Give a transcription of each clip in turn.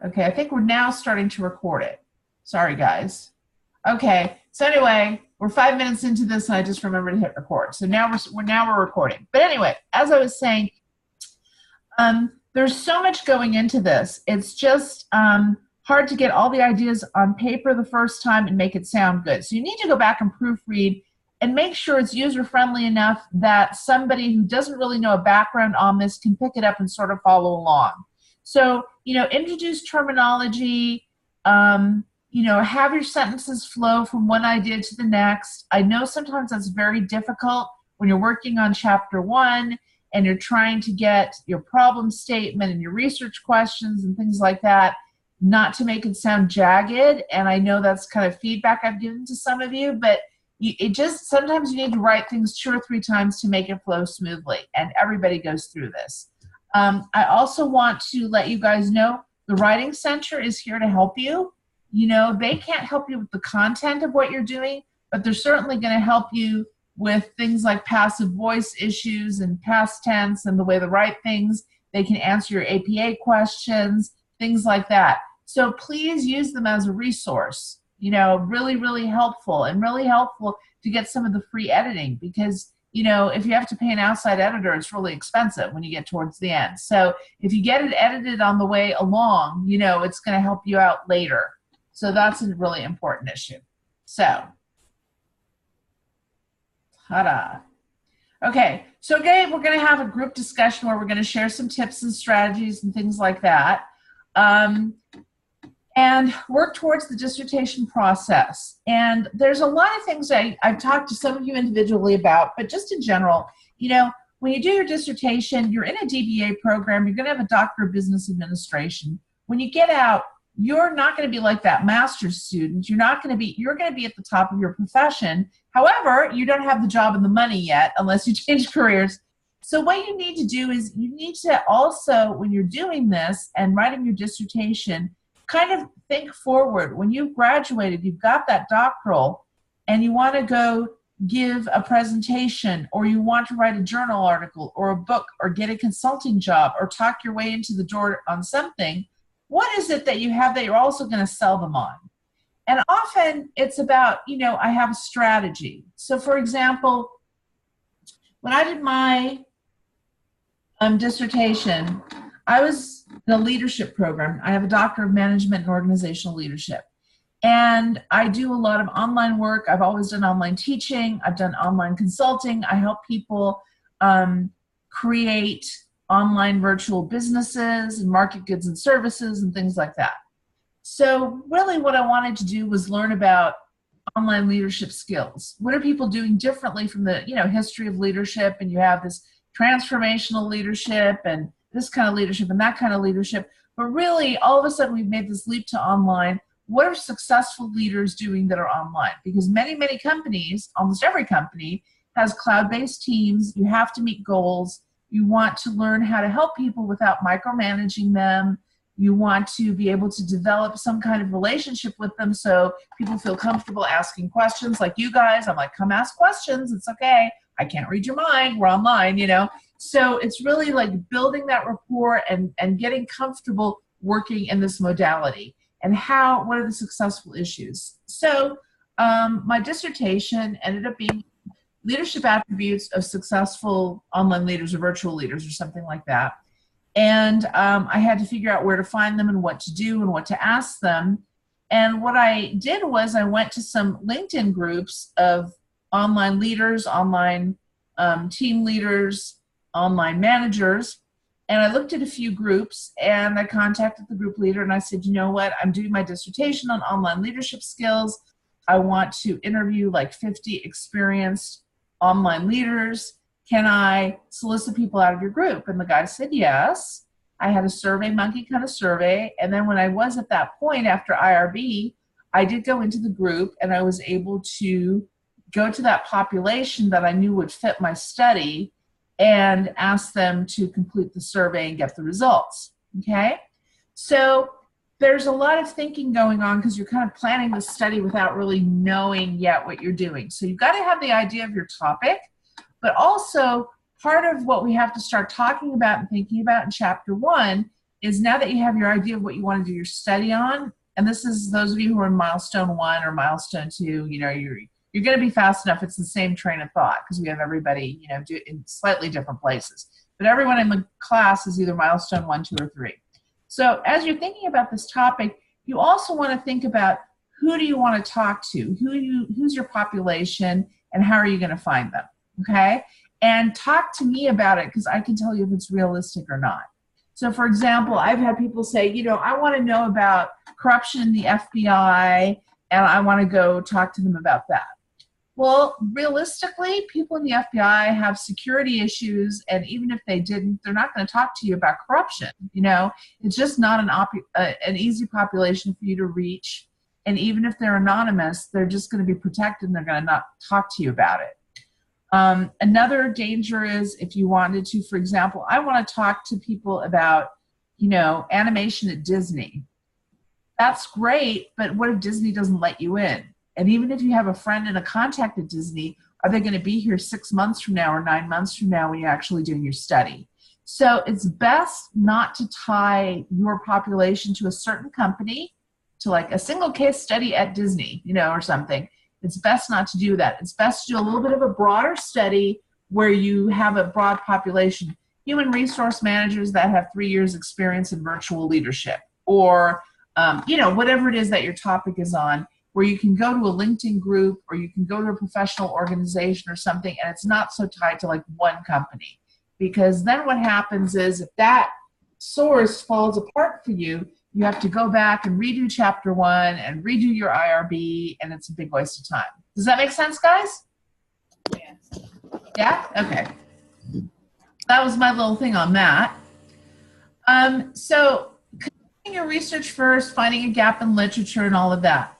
Okay, I think we're now starting to record it. Sorry, guys. Okay, so anyway, we're 5 minutes into this, and I just remembered to hit record. So now we're recording. But anyway, as I was saying, there's so much going into this. It's just hard to get all the ideas on paper the first time and make it sound good. So you need to go back and proofread and make sure it's user-friendly enough that somebody who doesn't really know a background on this can pick it up and sort of follow along. So, introduce terminology, have your sentences flow from one idea to the next. I know sometimes that's very difficult when you're working on chapter 1 and you're trying to get your problem statement and your research questions and things like that, not to make it sound jagged. And I know that's kind of feedback I've given to some of you, but sometimes you need to write things 2 or 3 times to make it flow smoothly, and everybody goes through this. I also want to let you guys know the Writing Center is here to help you. They can't help you with the content of what you're doing, but they're certainly going to help you with things like passive voice issues and past tense and the way to write things. They can answer your APA questions, things like that. So please use them as a resource. Really, really helpful, and really helpful to get some of the free editing, because if you have to pay an outside editor, it's really expensive when you get towards the end. So if you get it edited on the way along, it's going to help you out later. So that's a really important issue. So, ta-da. Okay, so again, we're going to have a group discussion where we're going to share some tips and strategies and things like that. And work towards the dissertation process. And there's a lot of things I've talked to some of you individually about, but just in general, when you do your dissertation, you're in a DBA program, you're going to have a Doctor of Business Administration. When you get out, you're not going to be like that master's student. You're going to be at the top of your profession. However, you don't have the job and the money yet unless you change careers. So what you need to do is you need to also, when you're doing this and writing your dissertation, kind of think forward. When you've graduated, you've got that doctoral, and you want to go give a presentation, or you want to write a journal article or a book or get a consulting job or talk your way into the door on something, what is it that you have that you're also going to sell them on? And often it's about, I have a strategy. So for example, when I did my dissertation, I was in a leadership program. I have a Doctor of Management and Organizational Leadership. And I do a lot of online work. I've always done online teaching. I've done online consulting. I help people create online virtual businesses and market goods and services and things like that. So really what I wanted to do was learn about online leadership skills. What are people doing differently from the history of leadership? And you have this transformational leadership and this kind of leadership and that kind of leadership. But really, all of a sudden, we've made this leap to online. What are successful leaders doing that are online? Because many, many companies, almost every company, has cloud-based teams. You have to meet goals. You want to learn how to help people without micromanaging them. You want to be able to develop some kind of relationship with them so people feel comfortable asking questions like you guys. I'm like, come ask questions. It's okay. I can't read your mind. We're online, So it's really like building that rapport and getting comfortable working in this modality. And what are the successful issues? So my dissertation ended up being leadership attributes of successful online leaders or virtual leaders or something like that. And I had to figure out where to find them and what to do and what to ask them. And what I did was I went to some LinkedIn groups of online leaders, online team leaders, online managers, and I looked at a few groups, and I contacted the group leader, and I said, you know what, I'm doing my dissertation on online leadership skills. I want to interview like 50 experienced online leaders. Can I solicit people out of your group? And the guy said yes. I had a Survey Monkey kind of survey, and then when I was at that point after IRB, I did go into the group, and I was able to go to that population that I knew would fit my study and ask them to complete the survey and get the results, okay? So there's a lot of thinking going on because you're kind of planning the study without really knowing yet what you're doing. So you've got to have the idea of your topic, but also part of what we have to start talking about and thinking about in chapter 1 is now that you have your idea of what you want to do your study on, and this is those of you who are in milestone 1 or milestone 2, you know, you're going to be fast enough. It's the same train of thought because we have everybody, you know, do in slightly different places. But everyone in the class is either milestone 1, 2, or 3. So as you're thinking about this topic, you also want to think about who do you want to talk to, who's your population, and how are you going to find them, okay? And talk to me about it because I can tell you if it's realistic or not. So for example, I've had people say, you know, I want to know about corruption in the FBI and I want to go talk to them about that. Well, realistically, people in the FBI have security issues, and even if they didn't, they're not going to talk to you about corruption. You know, it's just not an easy population for you to reach. And even if they're anonymous, they're just going to be protected and they're going to not talk to you about it. Another danger is if you wanted to, for example, I want to talk to people about, you know, animation at Disney. That's great, but what if Disney doesn't let you in? And even if you have a friend and a contact at Disney, are they going to be here 6 months from now or 9 months from now when you're actually doing your study? So it's best not to tie your population to a certain company, to like a single case study at Disney, you know, or something. It's best not to do that. It's best to do a little bit of a broader study where you have a broad population. Human resource managers that have 3 years experience in virtual leadership, or, you know, whatever it is that your topic is on, where you can go to a LinkedIn group or you can go to a professional organization or something, and it's not so tied to like one company. Because then what happens is if that source falls apart for you, you have to go back and redo chapter 1 and redo your IRB, and it's a big waste of time. Does that make sense, guys? Yes. Yeah? Okay. That was my little thing on that. So conducting your research first, finding a gap in literature and all of that.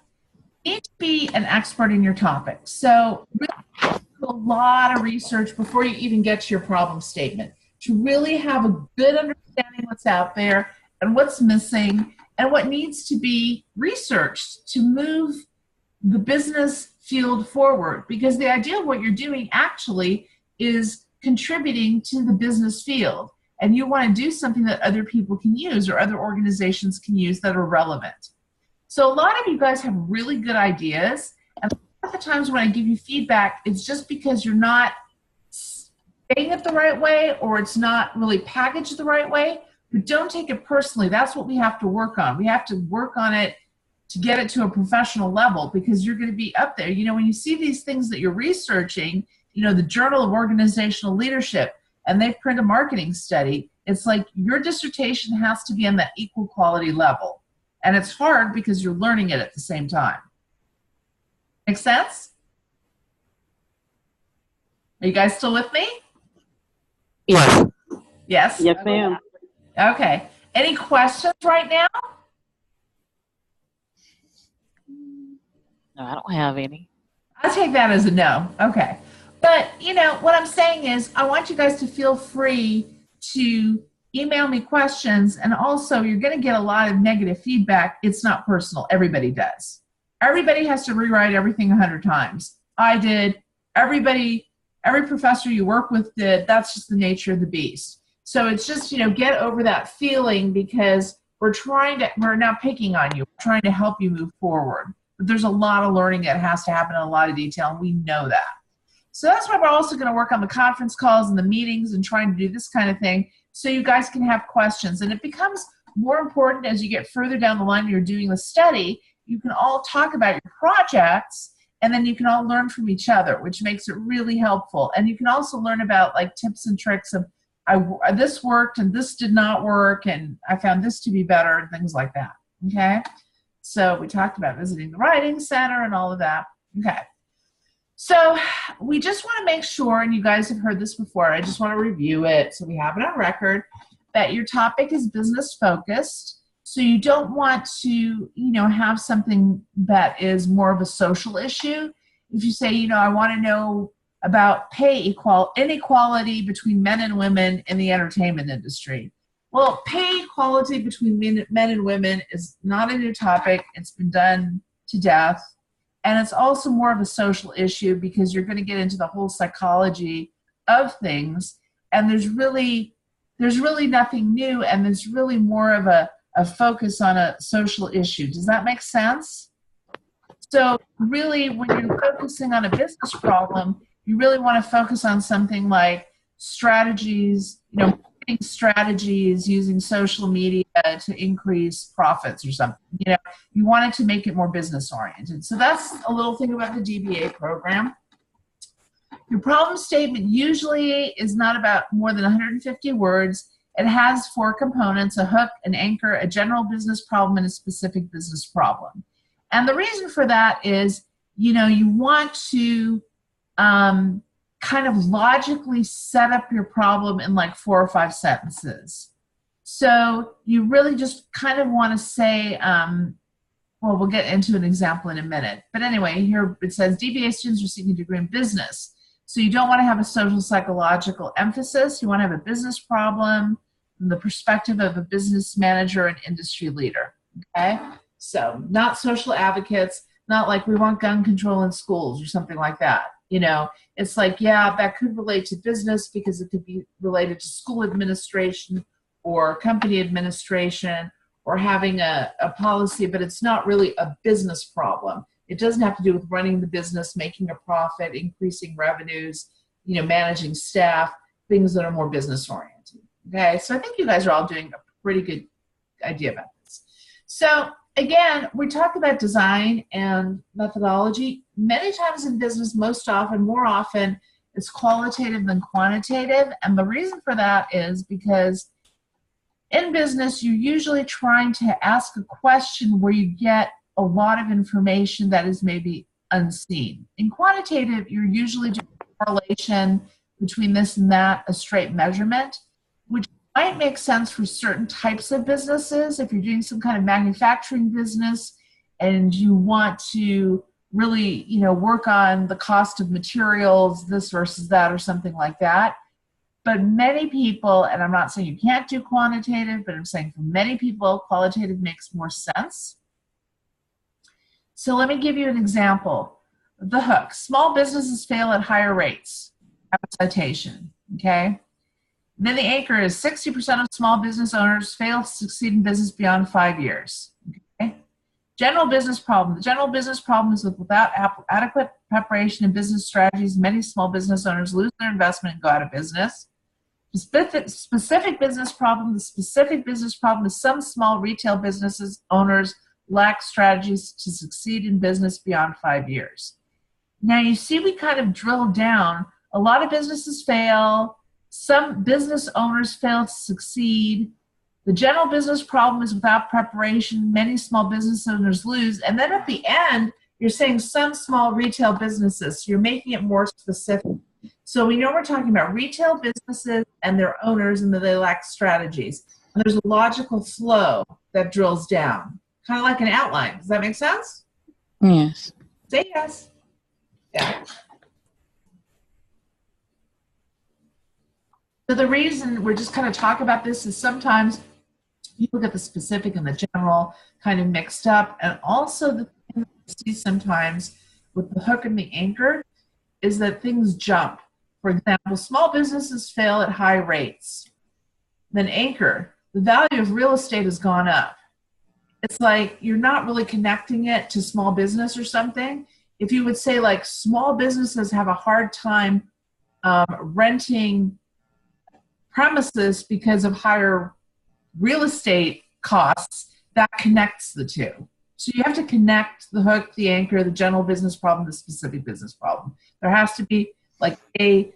You need to be an expert in your topic. So really do a lot of research before you even get to your problem statement to really have a good understanding of what's out there and what's missing and what needs to be researched to move the business field forward. Because the idea of what you're doing actually is contributing to the business field. And you want to do something that other people can use or other organizations can use that are relevant. So a lot of you guys have really good ideas, and a lot of the times when I give you feedback, it's just because you're not saying it the right way or it's not really packaged the right way, but don't take it personally. That's what we have to work on. We have to work on it to get it to a professional level because you're going to be up there. You know, when you see these things that you're researching, you know, the Journal of Organizational Leadership, and they print a marketing study, it's like your dissertation has to be on that equal quality level. And it's hard because you're learning it at the same time. Make sense? Are you guys still with me? Yes. Yes? Yes, ma'am. Okay. Any questions right now? No, I don't have any. I'll take that as a no. Okay. But, you know, what I'm saying is I want you guys to feel free to email me questions, and also you're going to get a lot of negative feedback. It's not personal. Everybody does. Everybody has to rewrite everything 100 times. I did. Every professor you work with did. That's just the nature of the beast. So it's just, you know, get over that feeling because we're not picking on you. We're trying to help you move forward. But there's a lot of learning that has to happen in a lot of detail, and we know that. So that's why we're also going to work on the conference calls and the meetings and trying to do this kind of thing so you guys can have questions. And it becomes more important as you get further down the line and you're doing the study. You can all talk about your projects, and then you can all learn from each other, which makes it really helpful. And you can also learn about like tips and tricks of this worked and this did not work, and I found this to be better, and things like that. Okay? So we talked about visiting the Writing Center and all of that. Okay. So we just want to make sure, and you guys have heard this before, I just want to review it so we have it on record, that your topic is business focused. So you don't want to, you know, have something that is more of a social issue. If you say, you know, I want to know about pay inequality between men and women in the entertainment industry. Well, pay equality between men and women is not a new topic. It's been done to death. And it's also more of a social issue because you're going to get into the whole psychology of things. And there's there's really nothing new, and there's really more of a focus on a social issue. Does that make sense? So really, when you're focusing on a business problem, you really want to focus on something like strategies, marketing strategies using social media to increase profits or something. You wanted to make it more business oriented. So that's a little thing about the DBA program. Your problem statement usually is not about more than 150 words. It has 4 components: a hook, an anchor, a general business problem, and a specific business problem. And the reason for that is, you want to kind of logically set up your problem in like 4 or 5 sentences. So you really just kind of want to say, well, we'll get into an example in a minute. But anyway, here it says DBA students are seeking a degree in business. So you don't want to have a social psychological emphasis. You want to have a business problem from the perspective of a business manager and industry leader. Okay? So not social advocates, not like we want gun control in schools or something like that. It's like, yeah, that could relate to business because it could be related to school administration or company administration or having a policy, but it's not really a business problem. It doesn't have to do with running the business, making a profit, increasing revenues, managing staff, things that are more business oriented. Okay, so I think you guys are all doing a pretty good idea about this. So again, we talk about design and methodology. Many times in business, more often, it's qualitative than quantitative. And the reason for that is because in business, you're usually trying to ask a question where you get a lot of information that is maybe unseen. In quantitative, you're usually doing a correlation between this and that, a straight measurement, which might make sense for certain types of businesses. If you're doing some kind of manufacturing business and you want to really, work on the cost of materials, this versus that, or something like that. But many people, and I'm not saying you can't do quantitative, but I'm saying for many people, qualitative makes more sense. So let me give you an example. The hook. Small businesses fail at higher rates. Have a citation, okay? Then the anchor is 60% of small business owners fail to succeed in business beyond 5 years. Okay? General business problem. The general business problem is without adequate preparation and business strategies, many small business owners lose their investment and go out of business. The specific business problem. The specific business problem is some small retail businesses owners lack strategies to succeed in business beyond 5 years. Now you see we kind of drill down. A lot of businesses fail. Some business owners fail to succeed. The general business problem is without preparation. Many small business owners lose. And then at the end, you're saying some small retail businesses. You're making it more specific. So we know we're talking about retail businesses and their owners and that they lack strategies. And there's a logical flow that drills down, kind of like an outline. Does that make sense? Yes. Say yes. Yeah. So the reason we're just kind of talking about this is sometimes people get the specific and the general kind of mixed up. And also the thing that we see sometimes with the hook and the anchor is that things jump. For example, small businesses fail at high rates. Then anchor, the value of real estate has gone up. It's like you're not really connecting it to small business or something. If you would say like small businesses have a hard time renting premises because of higher real estate costs, that connects the two. So you have to connect the hook, the anchor, the general business problem, the specific business problem. There has to be like it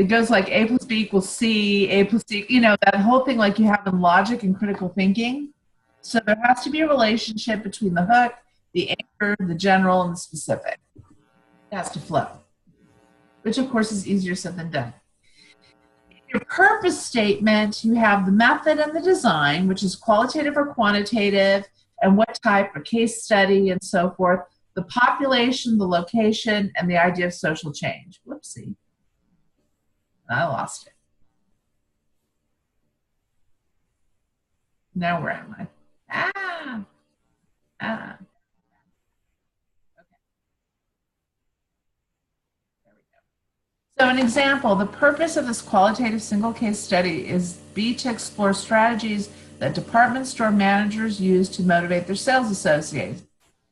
goes like A plus B equals C, A plus C, that whole thing like you have in logic and critical thinking. So there has to be a relationship between the hook, the anchor, the general, and the specific. It has to flow, which of course is easier said than done. Your purpose statement, you have the method and the design, which is qualitative or quantitative, and what type, a case study, and so forth. The population, the location, and the idea of social change. Whoopsie. I lost it. Now where am I? Okay. There we go. So an example, the purpose of this qualitative single case study is B, to explore strategies that department store managers use to motivate their sales associates.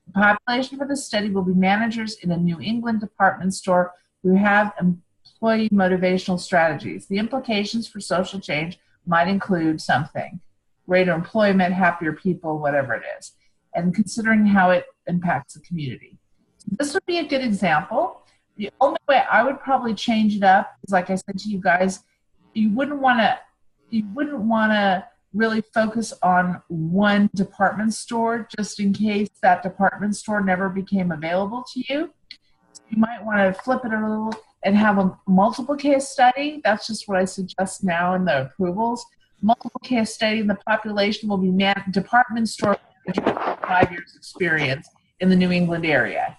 The population for the study will be managers in a New England department store who have employee motivational strategies. The implications for social change might include something: greater employment, happier people, whatever it is, and considering how it impacts the community. So this would be a good example. The only way I would probably change it up is, like I said to you guys, you wouldn't want to really focus on one department store just in case that department store never became available to you. So you might want to flip it a little and have a multiple case study. That's just what I suggest now in the approvals. Multiple case study, and the population will be department store managers with 5 years experience in the New England area.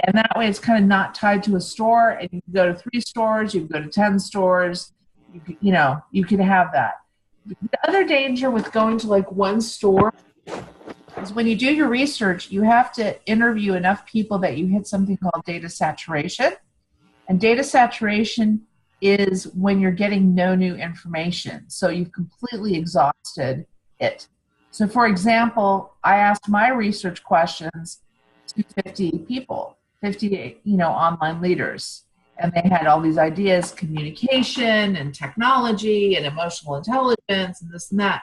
And that way it's kind of not tied to a store, and you can go to 3 stores, you can go to 10 stores, you can have that. The other danger with going to like one store is when you do your research, you have to interview enough people that you hit something called data saturation. And data saturation is when you're getting no new information. So you've completely exhausted it. So for example, I asked my research questions to 50 people, 50, online leaders. And they had all these ideas, communication and technology and emotional intelligence and this and that.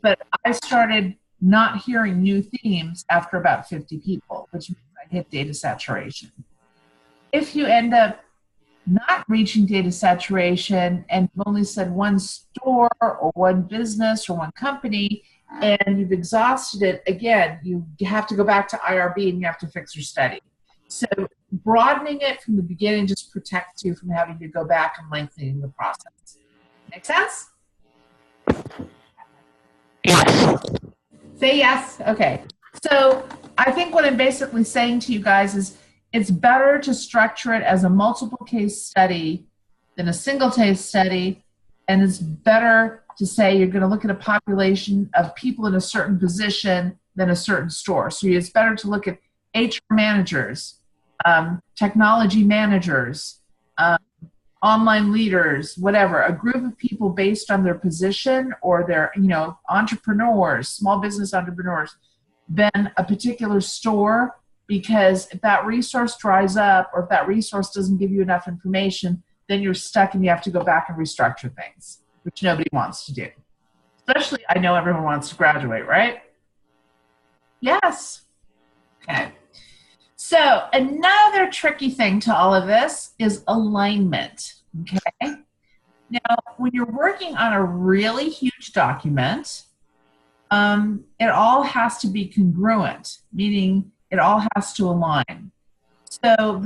But I started not hearing new themes after about 50 people, which means I hit data saturation. If you end up not reaching data saturation and you've only said one store or one business or one company and you've exhausted it, again, you have to go back to IRB and you have to fix your study. So broadening it from the beginning just protects you from having to go back and lengthening the process. Make sense? Yes. Say yes. Okay. So I think what I'm basically saying to you guys is it's better to structure it as a multiple case study than a single case study. And it's better to say you're going to look at a population of people in a certain position than a certain store. So it's better to look at HR managers, technology managers, online leaders, whatever, a group of people based on their position or their, entrepreneurs, small business entrepreneurs, than a particular store, because if that resource dries up or if that resource doesn't give you enough information, then you're stuck and you have to go back and restructure things, which nobody wants to do. Especially, I know everyone wants to graduate, right? Yes. Okay. So another tricky thing to all of this is alignment, okay? Now, when you're working on a really huge document, it all has to be congruent, meaning it all has to align. So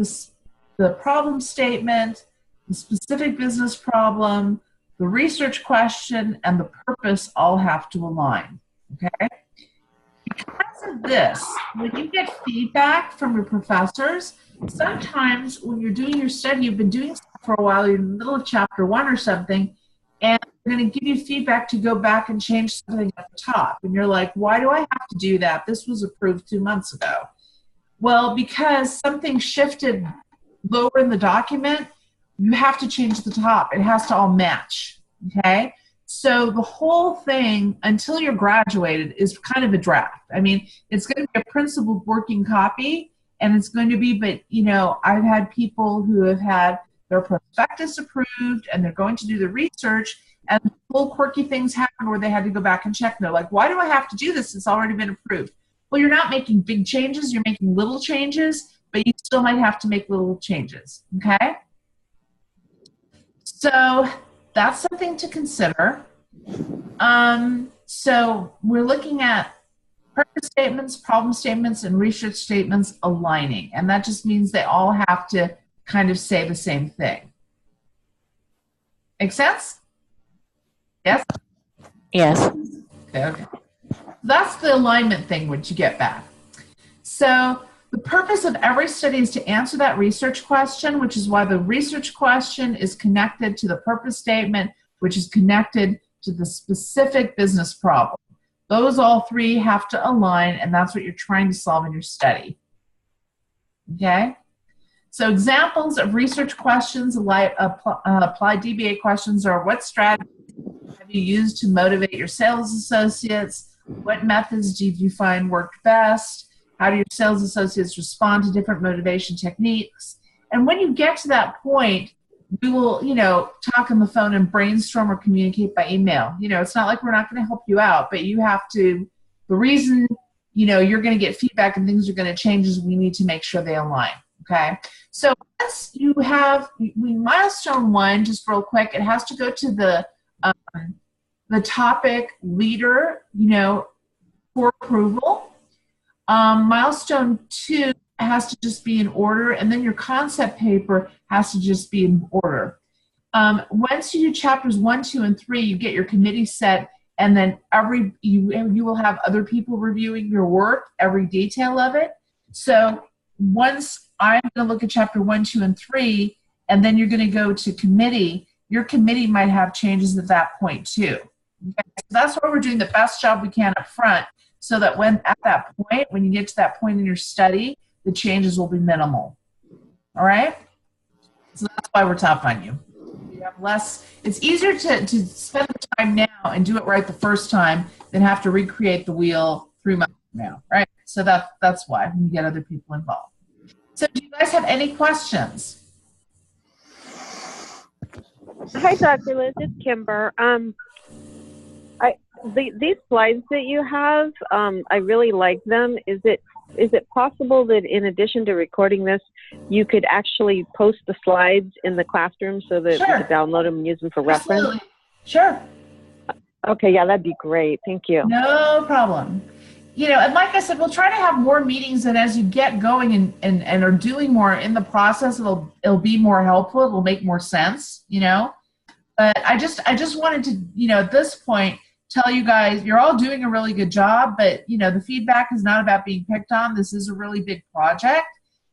the problem statement, the specific business problem, the research question, and the purpose all have to align, okay? Because of this, when you get feedback from your professors, sometimes when you're doing your study, you've been doing stuff for a while, you're in the middle of chapter 1 or something, and they're going to give you feedback to go back and change something at the top. And you're like, why do I have to do that? This was approved 2 months ago. Well, because something shifted lower in the document, you have to change the top. It has to all match, okay? So the whole thing, until you're graduated, is kind of a draft. I mean, it's going to be a principled working copy, and it's going to be, but, I've had people who have had their prospectus approved, and they're going to do the research, and little quirky things happen where they had to go back and check. And they're like, why do I have to do this? It's already been approved. Well, you're not making big changes. You're making little changes, but you still might have to make little changes, okay? So that's something to consider. So we're looking at purpose statements, problem statements, and research statements aligning. And that just means they all have to kind of say the same thing. Make sense? Yes? Yes. Okay. That's the alignment thing which you get back. So the purpose of every study is to answer that research question, which is why the research question is connected to the purpose statement, which is connected to the specific business problem. Those all three have to align, and that's what you're trying to solve in your study. Okay? So examples of research questions, applied DBA questions are: what strategies have you used to motivate your sales associates? What methods did you find worked best? How do your sales associates respond to different motivation techniques? And when you get to that point, we will, talk on the phone and brainstorm or communicate by email. It's not like we're not going to help you out, but you have to, the reason, you're going to get feedback and things are going to change is we need to make sure they align. Okay. So once you have milestone 1, just real quick, it has to go to the topic leader, for approval. Milestone 2 has to just be in order, and then your concept paper has to just be in order. Once you do chapters 1, 2, and 3, you get your committee set, and then you will have other people reviewing your work, every detail of it. So once I'm going to look at chapter 1, 2, and 3, and then you're going to go to committee, your committee might have changes at that point too. Okay? So that's why we're doing the best job we can up front, so that when you get to that point in your study, the changes will be minimal. All right? So that's why we're tough on you. You have less. It's easier to spend the time now and do it right the first time than have to recreate the wheel 3 months from now, right? So that's why we get other people involved. So do you guys have any questions? Hi, Dr. Liz. It's Kimber. These slides that you have, I really like them. Is it possible that in addition to recording this, you could actually post the slides in the classroom so that we could download them and use them for reference? Absolutely. Sure. Okay, yeah, that'd be great. Thank you. No problem. And like I said, we'll try to have more meetings, and as you get going and are doing more in the process, it'll be more helpful. It will make more sense, But I just wanted to, at this point, tell you guys you're all doing a really good job, but the feedback is not about being picked on. This is a really big project,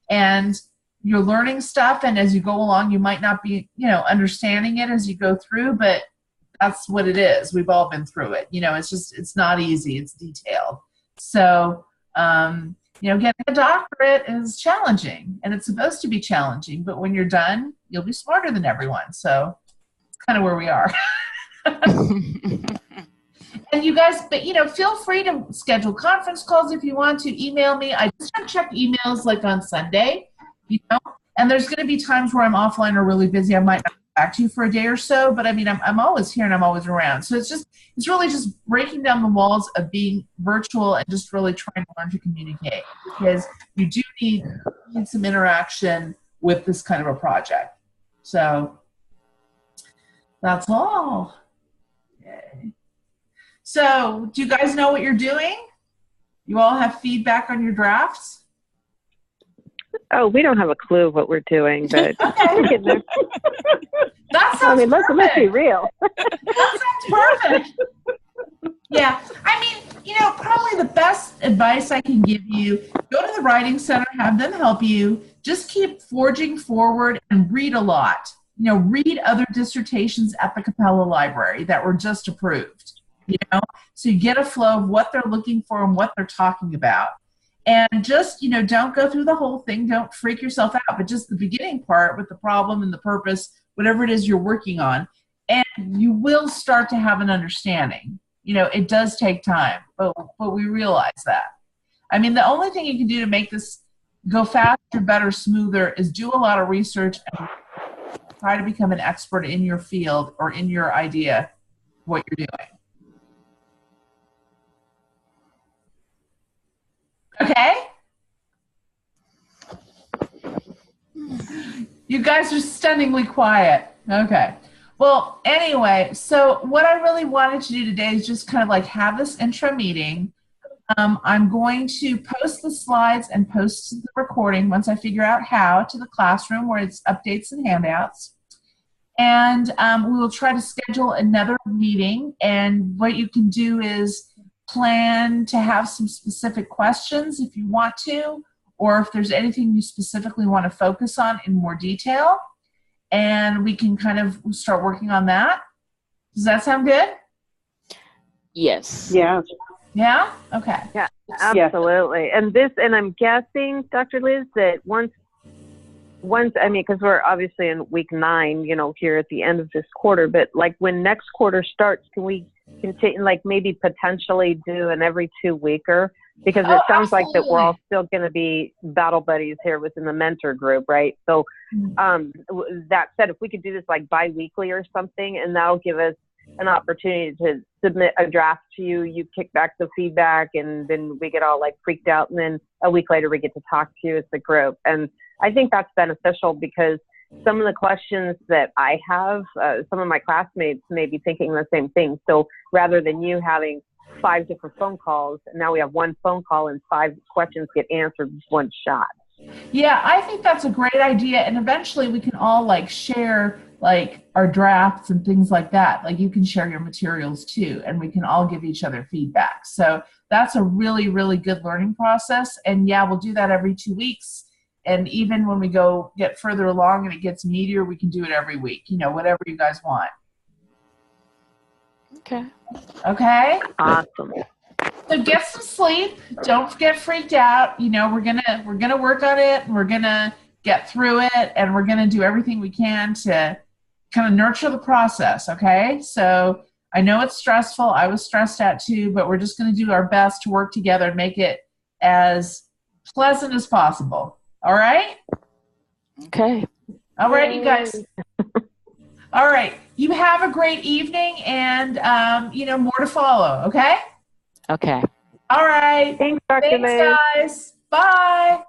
and you're learning stuff, and as you go along, you might not be, understanding it as you go through, but that's what it is. We've all been through it. It's not easy. It's detailed. So, getting a doctorate is challenging, and it's supposed to be challenging, but when you're done, you'll be smarter than everyone. So it's kind of where we are. And you guys, but feel free to schedule conference calls if you want to. Email me. I just don't check emails like on Sunday, and there's going to be times where I'm offline or really busy. I might not get back to you for a day or so, but I'm always here and I'm always around. So it's really just breaking down the walls of being virtual and just really trying to learn to communicate, because you do need some interaction with this kind of a project. So that's all. Okay. So do you guys know what you're doing? You all have feedback on your drafts? Oh, we don't have a clue what we're doing, but okay. That sounds perfect. Let's be real. That sounds perfect. Yeah. Probably the best advice I can give you, go to the Writing Center, have them help you. Just keep forging forward and read a lot. Read other dissertations at the Capella Library that were just approved. So you get a flow of what they're looking for and what they're talking about. And just, don't go through the whole thing. Don't freak yourself out, but just the beginning part with the problem and the purpose, whatever it is you're working on, and you will start to have an understanding. It does take time, but we realize that. The only thing you can do to make this go faster, better, smoother is do a lot of research and try to become an expert in your field or in your idea, what you're doing. Okay? You guys are stunningly quiet. Okay. Well, anyway, so what I really wanted to do today is just kind of have this intro meeting. I'm going to post the slides and post the recording once I figure out how to the classroom where it's updates and handouts. And we will try to schedule another meeting. And what you can do is plan to have some specific questions if you want to, or if there's anything you specifically want to focus on in more detail, and we can kind of start working on that. Does that sound good? Yes. Yeah. Yeah? Okay. Yeah, absolutely. And I'm guessing, Dr. Liz, that once once, I mean, because we're obviously in week 9, you know, here at the end of this quarter, but like when next quarter starts, can we continue, like maybe potentially do an every 2-weeker? Because it sounds like that we're all still going to be battle buddies here within the mentor group, right? So that said, if we could do this like bi-weekly or something, and that'll give us an opportunity to submit a draft to you, you kick back the feedback, and then we get all like freaked out, and then a week later we get to talk to you as the group. And I think that's beneficial because some of the questions that I have, some of my classmates may be thinking the same thing. So rather than you having 5 different phone calls, now we have 1 phone call and 5 questions get answered with 1 shot. Yeah, I think that's a great idea. And eventually we can all like share like our drafts and things like that. Like you can share your materials too, and we can all give each other feedback. So that's a really, really good learning process. And yeah, we'll do that every 2 weeks. And even when we get further along and it gets meatier, we can do it every week, you know, whatever you guys want. Okay. Okay? Awesome. So get some sleep. Don't get freaked out. You know, we're gonna work on it, and we're gonna get through it, and we're gonna do everything we can to kind of nurture the process, okay? So I know it's stressful. I was stressed out too, but we're just gonna do our best to work together and make it as pleasant as possible. All right? Okay. All right, you guys. All right. You have a great evening, and, you know, more to follow, okay? Okay. All right. Thanks, Dr. Thanks, May. guys. Bye.